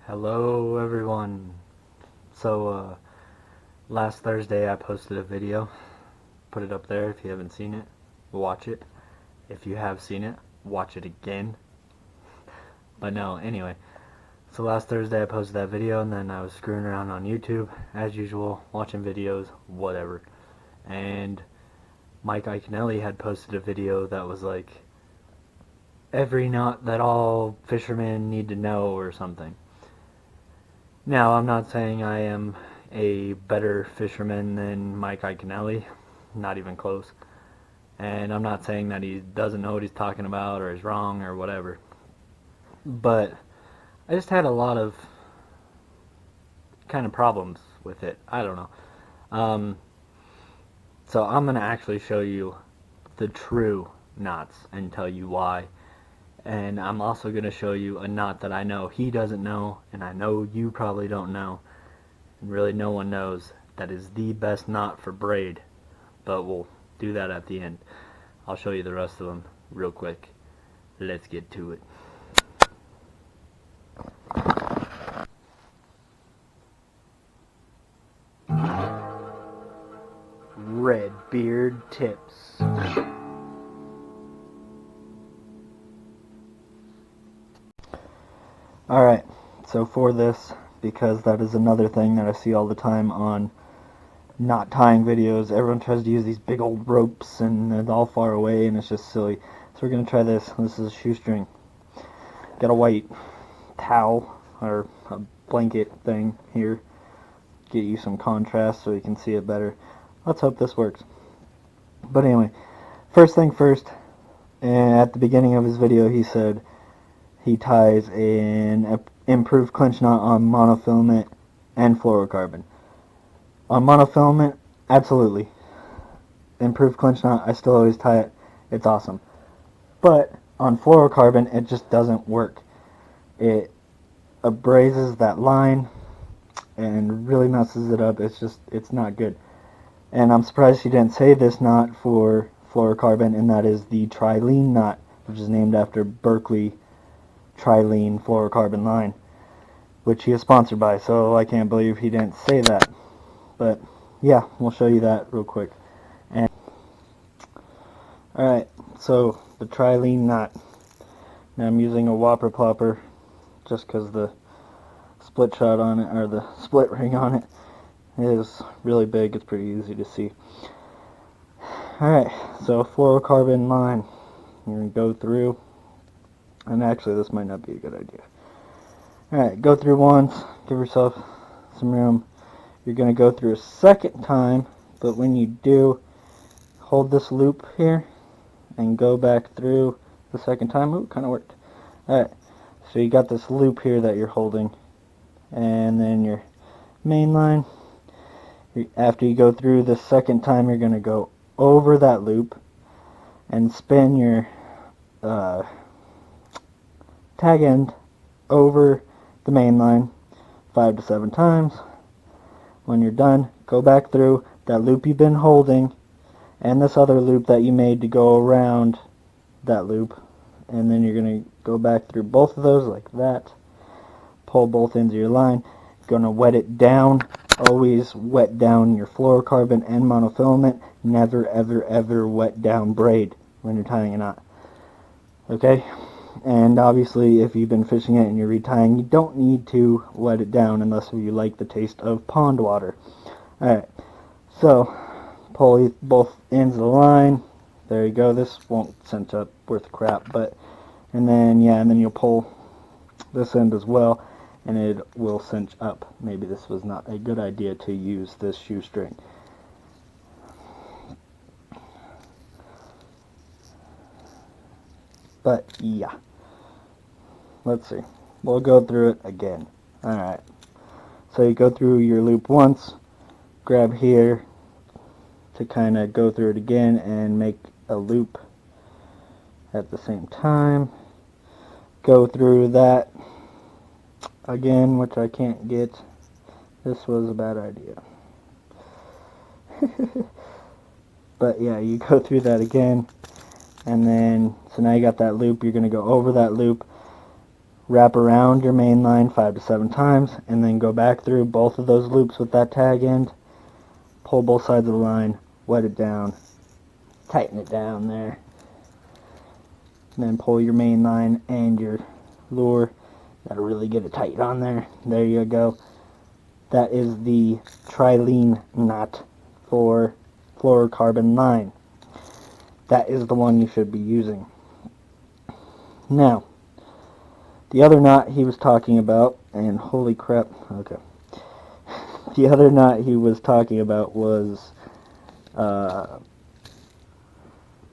Hello everyone. Last Thursday I posted a video. Put it up there if you haven't seen it. Watch it. If you have seen it, watch it again. But no, anyway. So last Thursday I posted that video and then I was screwing around on YouTube as usual, watching videos, whatever. And Mike Iaconelli had posted a video that was like every knot that all fishermen need to know or something. Now, I'm not saying I am a better fisherman than Mike Iaconelli, not even close. And I'm not saying that he doesn't know what he's talking about or is wrong or whatever. But I just had a lot of kind of problems with it. I don't know. So I'm going to actually show you the true knots and tell you why. And I'm also going to show you a knot that I know he doesn't know, and I know you probably don't know, and really no one knows, that is the best knot for braid. But we'll do that at the end. I'll show you the rest of them real quick. Let's get to it. Red beard tips. Alright, so for this, because that is another thing that I see all the time on knot tying videos, everyone tries to use these big old ropes and they're all far away and it's just silly. So we're going to try this. This is a shoestring. Got a white towel or a blanket thing here. Get you some contrast so you can see it better. Let's hope this works. But anyway, first thing first, at the beginning of his video he said he ties an improved clinch knot on monofilament and fluorocarbon. On monofilament, absolutely. Improved clinch knot, I still always tie it. It's awesome. But on fluorocarbon, it just doesn't work. It abrases that line and really messes it up. It's not good. And I'm surprised he didn't say this knot for fluorocarbon, and that is the trilene knot, which is named after Berkeley trilene fluorocarbon line, which he is sponsored by, so I can't believe he didn't say that. But yeah, we'll show you that real quick. And alright, so the trilene knot. Now I'm using a whopper plopper just because the split shot on it, or the split ring on it, is really big. It's pretty easy to see. Alright, so fluorocarbon line. You're going to go through, and actually this might not be a good idea. Alright, go through once, give yourself some room. You're going to go through a second time, but when you do, hold this loop here and go back through the second time. Ooh, kind of worked. Alright, so you got this loop here that you're holding, and then your main line. After you go through the second time, you're going to go over that loop and spin your tag end over the main line 5 to 7 times. When you're done, go back through that loop you've been holding and this other loop that you made to go around that loop, and then you're going to go back through both of those like that. Pull both ends of your line. You're going to wet it down. Always wet down your fluorocarbon and monofilament. Never ever ever wet down braid when you're tying a knot. Okay? And obviously if you've been fishing it and you're retying, you don't need to wet it down unless you like the taste of pond water. Alright, so pull both ends of the line. There you go. This won't cinch up worth crap, but and then you'll pull this end as well, and it will cinch up. Maybe this was not a good idea to use this shoestring. But yeah, let's see. We'll go through it again. Alright, so you go through your loop once, grab here to kind of go through it again and make a loop at the same time. Go through that again, which I can't get. This was a bad idea. But yeah, you go through that again, and then so now you got that loop. You're going to go over that loop, wrap around your main line 5 to 7 times, and then go back through both of those loops with that tag end, pull both sides of the line, wet it down, tighten it down there, and then pull your main line and your lure. Gotta really get it tight on there. There you go. That is the trilene knot for fluorocarbon line. That is the one you should be using. Now, the other knot he was talking about, and holy crap, okay. The other knot he was talking about was a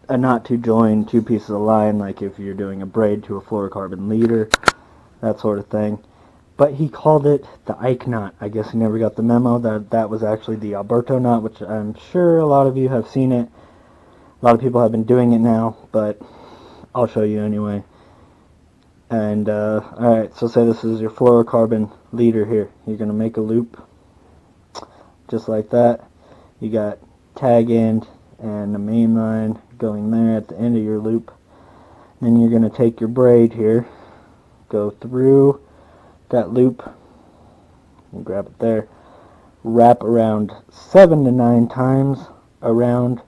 knot to join two pieces of line, like if you're doing a braid to a fluorocarbon leader, that sort of thing. But he called it the Ike knot. I guess he never got the memo that that was actually the Alberto knot, which I'm sure a lot of you have seen it. A lot of people have been doing it now, but I'll show you anyway. And alright, so say this is your fluorocarbon leader here. You're going to make a loop just like that. You got tag end and the main line going there at the end of your loop. Then you're going to take your braid here, go through that loop, and grab it there, wrap around 7 to 9 times around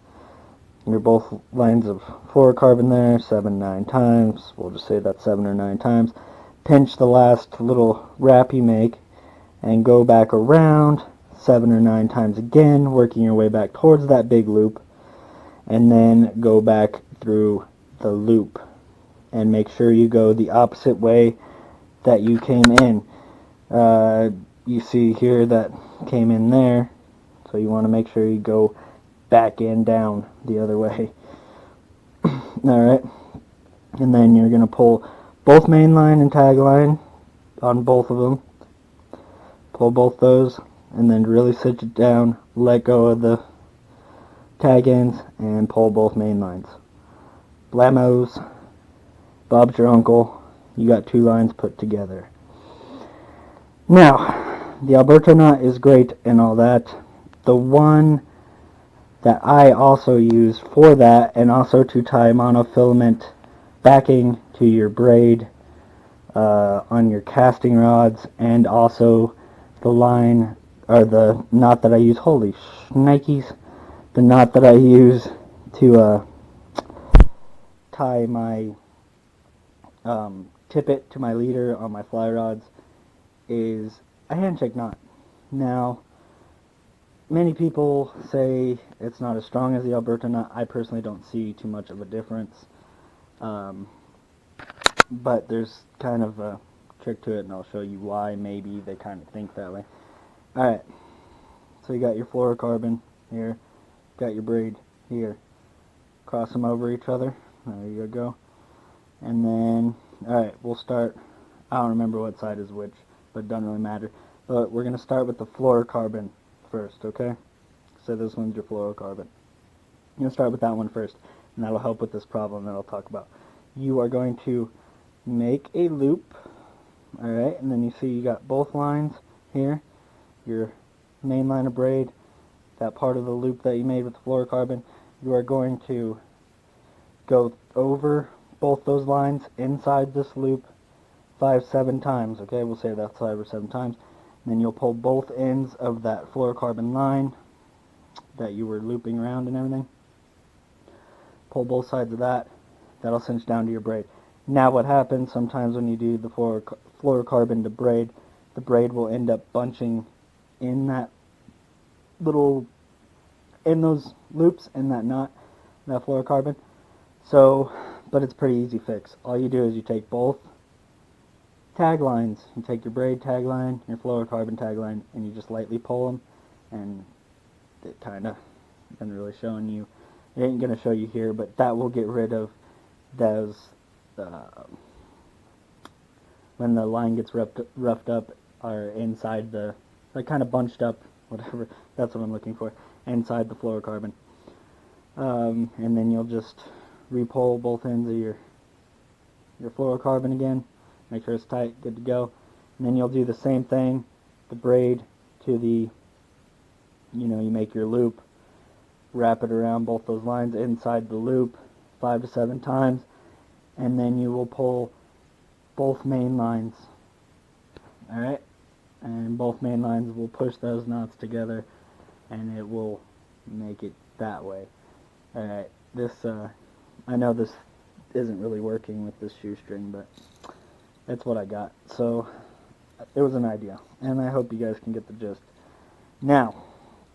your both lines of fluorocarbon there, 7, 9 times. We'll just say that's 7 or 9 times. Pinch the last little wrap you make and go back around 7 or 9 times again, working your way back towards that big loop, and then go back through the loop and make sure you go the opposite way that you came in. You see here that came in there, so you want to make sure you go back and down the other way. Alright, and then you're going to pull both main line and tag line on both of them. Pull both those, and then really cinch it down, let go of the tag ends, and pull both main lines. Blamos, Bob's your uncle, you got 2 lines put together. Now, the Alberto knot is great and all that. The one that I also use for that, and also to tie monofilament backing to your braid on your casting rods, and also the line, or the knot that I use, holy shnikes, the knot that I use to tie my tippet to my leader on my fly rods is a handshake knot. Now, many people say it's not as strong as the Alberto knot. I personally don't see too much of a difference, but there's kind of a trick to it, and I'll show you why maybe they kind of think that way. Alright, so you got your fluorocarbon here, got your braid here, cross them over each other, there you go, and then, alright, we'll start, I don't remember what side is which, but it doesn't really matter, but we're going to start with the fluorocarbon first, okay? So this one's your fluorocarbon. You're going to start with that one first, and that'll help with this problem that I'll talk about. You are going to make a loop, alright, and then you see you got both lines here, your main line of braid, that part of the loop that you made with the fluorocarbon. You are going to go over both those lines inside this loop 5-7 times, okay? We'll say that's 5 or 7 times. Then you'll pull both ends of that fluorocarbon line that you were looping around and everything. Pull both sides of that. That'll cinch down to your braid. Now what happens sometimes when you do the fluorocarbon to braid, the braid will end up bunching in that little, in those loops, in that knot, that fluorocarbon. So, but it's a pretty easy fix. All you do is you take both tag lines. You take your braid tag line, your fluorocarbon tag line, and you just lightly pull them, and it kind of isn't really showing you, it ain't going to show you here, but that will get rid of those, when the line gets roughed up, or inside the, like kind of bunched up, whatever, that's what I'm looking for, inside the fluorocarbon. And then you'll just re-pull both ends of your fluorocarbon again, make sure it's tight, good to go, and then you'll do the same thing, the braid to the, you make your loop, wrap it around both those lines inside the loop 5 to 7 times, and then you will pull both main lines. Alright? And both main lines will push those knots together, and it will make it that way. Alright, this, I know this isn't really working with this shoestring, but that's what I got. So, it was an idea, and I hope you guys can get the gist. Now,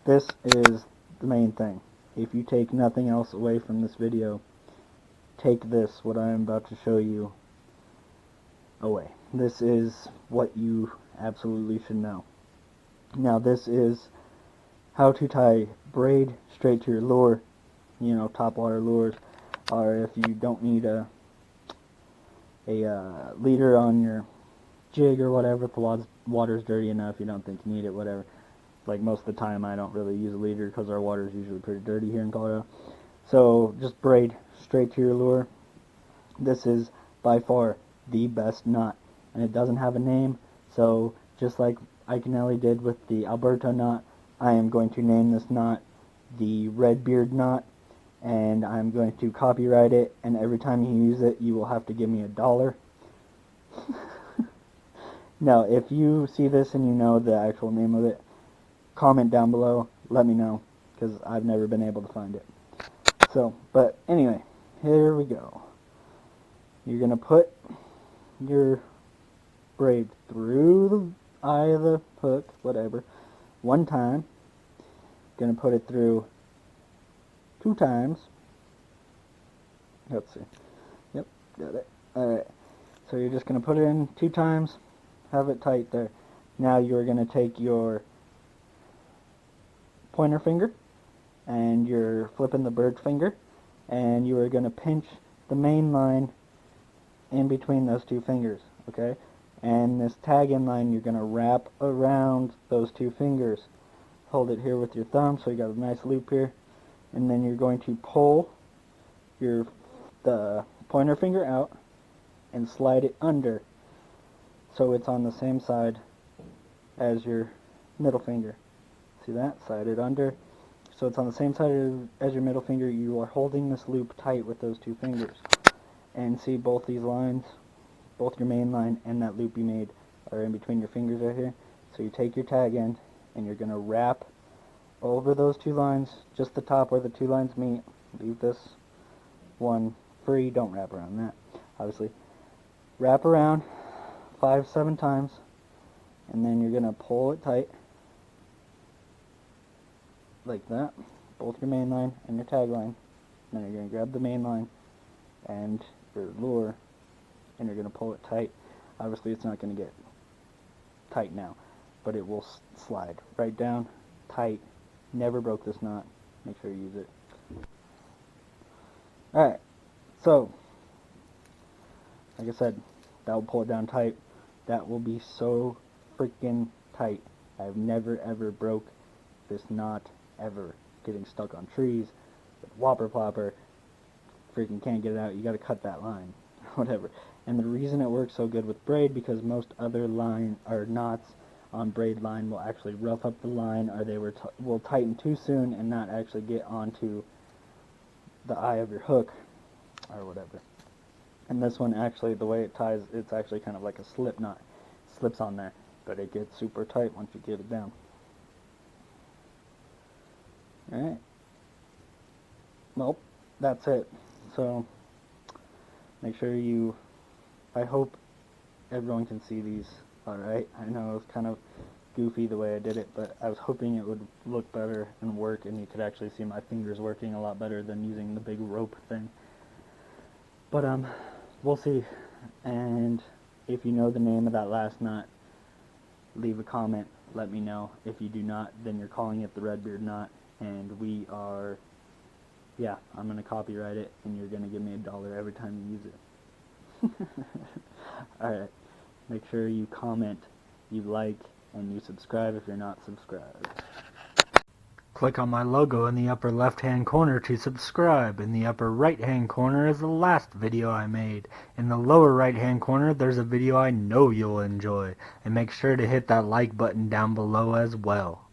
this is the main thing. If you take nothing else away from this video, take this, what I am about to show you, away. This is what you absolutely should know. Now, this is how to tie braid straight to your lure. You know, topwater lures, or if you don't need a leader on your jig or whatever, if the water's dirty enough, you don't think you need it, whatever. Like most of the time I don't really use a leader because our water is usually pretty dirty here in Colorado. So just braid straight to your lure. This is by far the best knot, and it doesn't have a name, so just like Ike and Ellie did with the Alberto knot, I am going to name this knot the Redbeard knot, and I'm going to copyright it, and every time you use it you will have to give me $1. Now, if you see this and you know the actual name of it, comment down below, let me know, because I've never been able to find it. So, but anyway, here we go. You're going to put your braid through the eye of the hook, whatever, one time. Going to put it through 2 times. Let's see. Yep, got it. Alright, so you're just going to put it in 2 times, have it tight there. Now you're going to take your pointer finger, and you're flipping the bird finger, and you are going to pinch the main line in between those 2 fingers, okay? And this tag-in line you're going to wrap around those 2 fingers. Hold it here with your thumb so you got a nice loop here, and then you're going to pull the pointer finger out and slide it under so it's on the same side as your middle finger. See that? Slide it under so it's on the same side as your middle finger. You are holding this loop tight with those 2 fingers. And see, both these lines, both your main line and that loop you made are in between your fingers right here. So you take your tag end and you're going to wrap over those 2 lines, just the top where the 2 lines meet. Leave this one free, don't wrap around that, obviously. Wrap around 5-7 times, and then you're going to pull it tight like that, both your main line and your tag line. Then you're going to grab the main line and your lure, and you're going to pull it tight. Obviously it's not going to get tight now, but it will slide right down tight. Never broke this knot. Make sure you use it. Alright, so like I said, that will pull it down tight. That will be so freaking tight. I've never ever broke this knot ever. Getting stuck on trees with whopper plopper, freaking can't get it out. You got to cut that line, whatever. And the reason it works so good with braid, because most other line or knots on braid line will actually rough up the line, or they will tighten too soon and not actually get onto the eye of your hook or whatever. And this one, actually, the way it ties, it's actually kind of like a slip knot. It slips on there, but it gets super tight once you get it down. Alright. Well, that's it. So, make sure you, I hope everyone can see these alright. I know it was kind of goofy the way I did it, but I was hoping it would look better and work, and you could actually see my fingers working a lot better than using the big rope thing. But, we'll see. And if you know the name of that last knot, leave a comment, let me know. If you do not, then you're calling it the Redbeard knot, and we are, yeah, I'm going to copyright it, and you're going to give me $1 every time you use it. Alright, make sure you comment, you like, and you subscribe if you're not subscribed. Click on my logo in the upper left hand corner to subscribe. In the upper right hand corner is the last video I made. In the lower right hand corner there's a video I know you'll enjoy. And make sure to hit that like button down below as well.